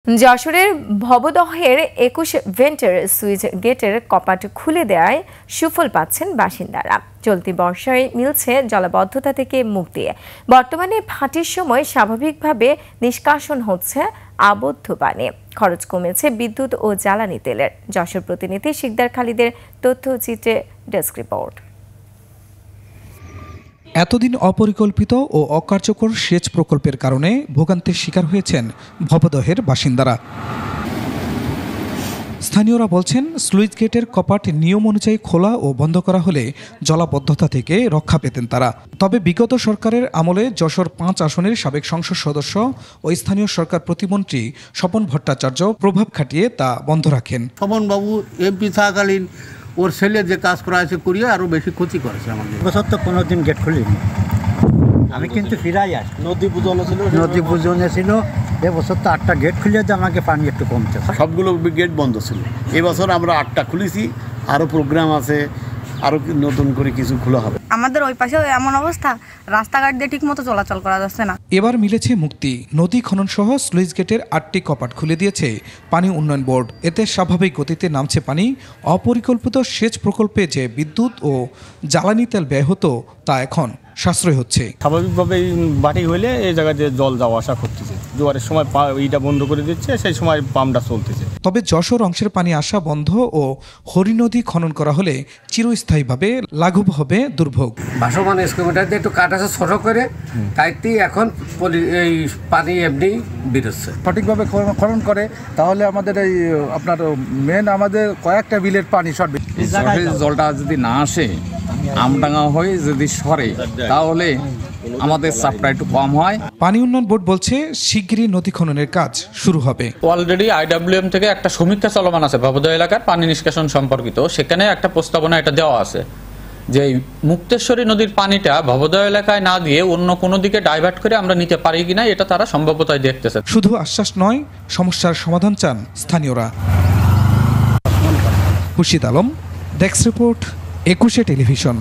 যশোরের ভবদহের ২১ ভেন্টের সুইচ গেটের কপাট খুলে দেওয়ায় সুফল পাচ্ছেন বাসিন্দারা। চলতি বর্ষায় মিলছে জলাবদ্ধতা থেকে মুক্তি। বর্তমানে ভাটির সময় স্বাভাবিকভাবে নিষ্কাশন হচ্ছে আবদ্ধ পানি। খরচ কমেছে বিদ্যুৎ ও জ্বালানি তেলের। যশোর প্রতিনিধি শিকদার খালিদের তথ্যচিত্রে ডেস্ক রিপোর্ট। এতদিন অপরিকল্পিত ও অকার্যকর সেচ প্রকল্পের কারণে ভোগান্তির শিকার হয়েছেন ভবদহের বাসিন্দারা। স্থানীয়রা বলছেন, স্লুইস গেটের কপাট নিয়ম অনুযায়ী খোলা ও বন্ধ করা হলে জলাবদ্ধতা থেকে রক্ষা পেতেন তারা। তবে বিগত সরকারের আমলে যশোর ৫ আসনের সাবেক সংসদ সদস্য ও স্থানীয় সরকার প্রতিমন্ত্রী স্বপন ভট্টাচার্য প্রভাব খাটিয়ে তা বন্ধ রাখেন। স্বপন বাবু এমপি থাকাকালীন ওর ছেলে যে কাজ করা আছে করিয়ে আরো বেশি ক্ষতি করেছে আমাদের। বছর তো কোনোদিন গেট খুলিনি, আমি কিন্তু ফিরাই আসি। নদী পুজো ছিল এবছর তো 8টা গেট খুলে দিয়ে আমাকে পানি একটু কমছে। সবগুলো গেট বন্ধ ছিল, এবছর আমরা 8টা খুলেছি, আরো প্রোগ্রাম আছে, আরো নতুন করে কিছু খোলা হবে। আমাদের ওই পাশে এমন অবস্থা, রাস্তাঘাট দিয়ে ঠিক মতো চলাচল করা যাচ্ছে না। এবার মিলেছে মুক্তি। নদী খনন সহ স্লুইস গেটের 8টি কপাট খুলে দিয়েছে পানি উন্নয়ন বোর্ড। এতে স্বাভাবিক গতিতে নামছে পানি। অপরিকল্পিত সেচ প্রকল্পে যে বিদ্যুৎ ও জ্বালানি তেল ব্যয় হতো তা এখন সাশ্রয় হচ্ছে। স্বাভাবিকভাবে বাটি হইলে এই জায়গায় যে জল যাওয়া আসা করতেছে, জোয়ারের সময় এইটা বন্ধ করে দিচ্ছে, সেই সময় পাম্পটা চলতেছে। তবে যশোর অংশের পানি আসা বন্ধ ও হরি নদী খনন করা হলে চিরস্থায়ীভাবে লাঘব হবে দুর্ভোগ। ভাসমান স্কিমটা দিয়ে একটু কাটাছে ছোট করে, তাইতেই এখন এই পানি এমনি বেরোচ্ছে। সঠিকভাবে খনন করে তাহলে আমাদের এই আপনার মেন আমাদের কয়েকটা বিলের পানি সরবে। জলটা যদি না আসে, আমডাঙ্গা হয়ে যদি সরে, তাহলে আমাদের চাপটা একটু কম হয়। পানি উন্নয়ন বোর্ড বলছে শিগগিরই নদী খননের কাজ শুরু হবে। অলরেডি IWM থেকে একটা সমীক্ষা চলমান আছে ভবদহ এলাকার পানি নিষ্কাশন সম্পর্কিত। সেখানে একটা প্রস্তাবনা এটা দেওয়া আছে যে মুক্তেশ্বরী নদীর পানিটা ভবদহ এলাকায় না দিয়ে অন্য কোনো দিকে ডাইভার্ট করে আমরা নিতে পারি কিনা, এটা তারা সম্ভাব্যতায় দেখতেছে। শুধু আশ্বাস নয়, সমস্যার সমাধান চান স্থানীয়রা। Khurshid Alam, desk report, 21 television.